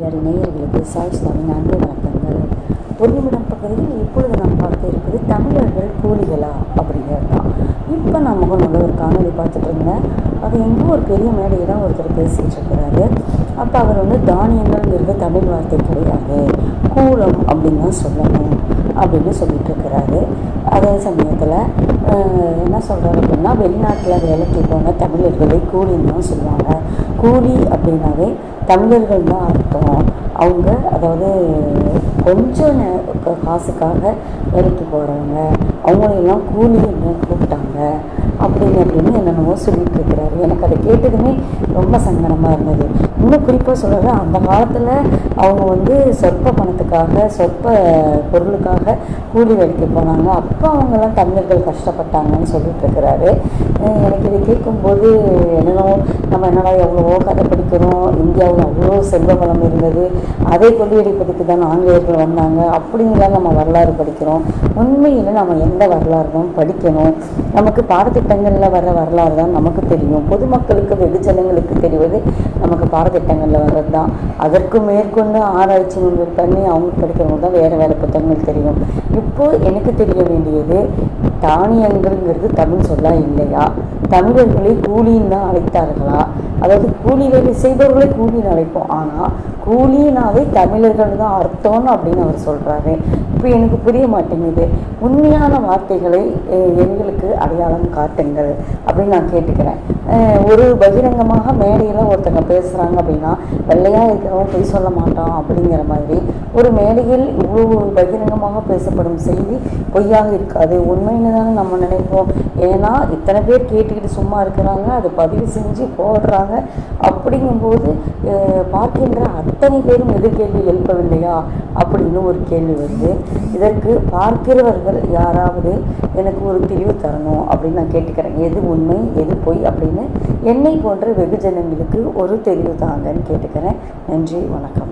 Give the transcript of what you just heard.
நேயர்களுக்கு சாய் சுவாமியின் அன்பு வணக்கங்கள். ஒரு நிமிடம் பகுதியில் இப்பொழுது நாம் பார்க்க இருக்குது தமிழர்கள் கூலிகளா அப்படிங்கிறது தான். இப்போ நான் முகநூலில் ஒரு காணொலி பார்த்துட்டு இருந்தேன். அது எங்கோ ஒரு பெரிய மேடையில் தான் ஒருத்தர் பேசிகிட்டு இருக்கிறாரு. அப்போ அவர் தானியங்கள்ங்கிறது தமிழ் வார்த்தை கிடையாது, கூலம் அப்படின்னு தான் சொல்லணும் அப்படின்னு சொல்லிட்டு இருக்கிறாரு. அதே சமயத்தில் என்ன சொல்கிறாரு அப்படின்னா, வெளிநாட்டில் வேலைக்கு போன தமிழர்களை கூலின்னு தான் சொல்லுவாங்க. கூலி அப்படின்னாவே தமிழர்கள் தான் அர்த்தம். அவங்க அதாவது கொஞ்சம் காசுக்காக வேலைக்கு போகிறவங்க, அவங்களெல்லாம் கூலின்னு கூப்பிட்டாங்க அப்படின்னு என்னென்னமோ சொல்லிட்டு இருக்கிறாரு. எனக்கு அதை கேட்டதுமே ரொம்ப சங்கடமாக இருந்தது. இன்னும் குறிப்பாக சொல்கிறது, அந்த காலத்தில் அவங்க சொற்ப பணத்துக்காக சொற்ப பொருளுக்காக கூலி வேலைக்கு போனாங்க. அப்போ அவங்கெல்லாம் தமிழர்கள் கஷ்டப்பட்டாங்கன்னு சொல்லிட்டு இருக்கிறாரு. எனக்கு இதை கேட்கும்போது என்னடா எவ்வளவோ கதை படிக்கிறோம், இந்தியாவில் அவ்வளோ செல்வ வளம் இருந்தது, அதை கொள்ளையடிப்பதுக்கு தான் ஆங்கிலேயர்கள் வந்தாங்க அப்படிங்கலாம் நம்ம வரலாறு படிக்கிறோம். உண்மையில் நம்ம எந்த வரலாறு தான் படிக்கணும்? நமக்கு பாடத்திட்டங்களில் வர்ற வரலாறு தான் நமக்கு தெரியும். பொதுமக்களுக்கு வெகுஜனங்களுக்கு தெரிவது நமக்கு பாடத்திட்டங்களில் வர்றது தான். அதற்கு மேற்கொண்டு ஆராய்ச்சி பண்ணி அவங்க படிக்கிறவங்க தான் வேறு வேறு புத்தகங்கள் தெரியும். இப்போது எனக்கு தெரிய வேண்டியது, தானியங்கள்ங்கிறது தமிழ் சொல்லா இல்லையா? தமிழர்களை கூலின்னு தான் அழைத்தார்களா? அதாவது கூலி வேலை செய்பவர்களை கூலின்னு அழைப்போம், ஆனால் கூலினாவே தமிழர்கள் தான் அர்த்தம்னு அப்படின்னு அவர் சொல்கிறாரு. இப்போ எனக்கு புரிய மாட்டேங்குது. உண்மையான வார்த்தைகளை எங்களுக்கு அடையாளம் காட்டுங்கள் அப்படின்னு நான் கேட்டுக்கிறேன். ஒரு பகிரங்கமாக மேடையில் ஒருத்தங்க பேசுகிறாங்க அப்படின்னா, வெள்ளையாக இருக்கிறவங்க பொய் சொல்ல மாட்டான் அப்படிங்கிற மாதிரி ஒரு மேடையில் இவ்வளோ பகிரங்கமாக பேசப்படும் செய்தி பொய்யாக இருக்காது, உண்மைன்னு தானே நம்ம நினைப்போம். ஏன்னா இத்தனை பேர் கேட்டுக்கிட்டு சும்மா இருக்கிறாங்க, அதை பதிவு செஞ்சு போடுறாங்க. அப்படிங்கும்போது பார்க்கின்ற அத்தனை பேரும் எதிர்கேள்வி எழுப்பவில்லையா அப்படின்னு ஒரு கேள்வி வருது. இதற்கு பார்க்கிறவர்கள் யாராவது எனக்கு ஒரு தெளிவு தரணும் அப்படின்னு நான் கேட்டுக்கிறேன். எது உண்மை எது பொய் அப்படின்னு என்னை போன்ற வெகுஜனங்களுக்கு ஒரு தெளிவு தாங்கன்னு கேட்டுக்கிறேன். நன்றி, வணக்கம்.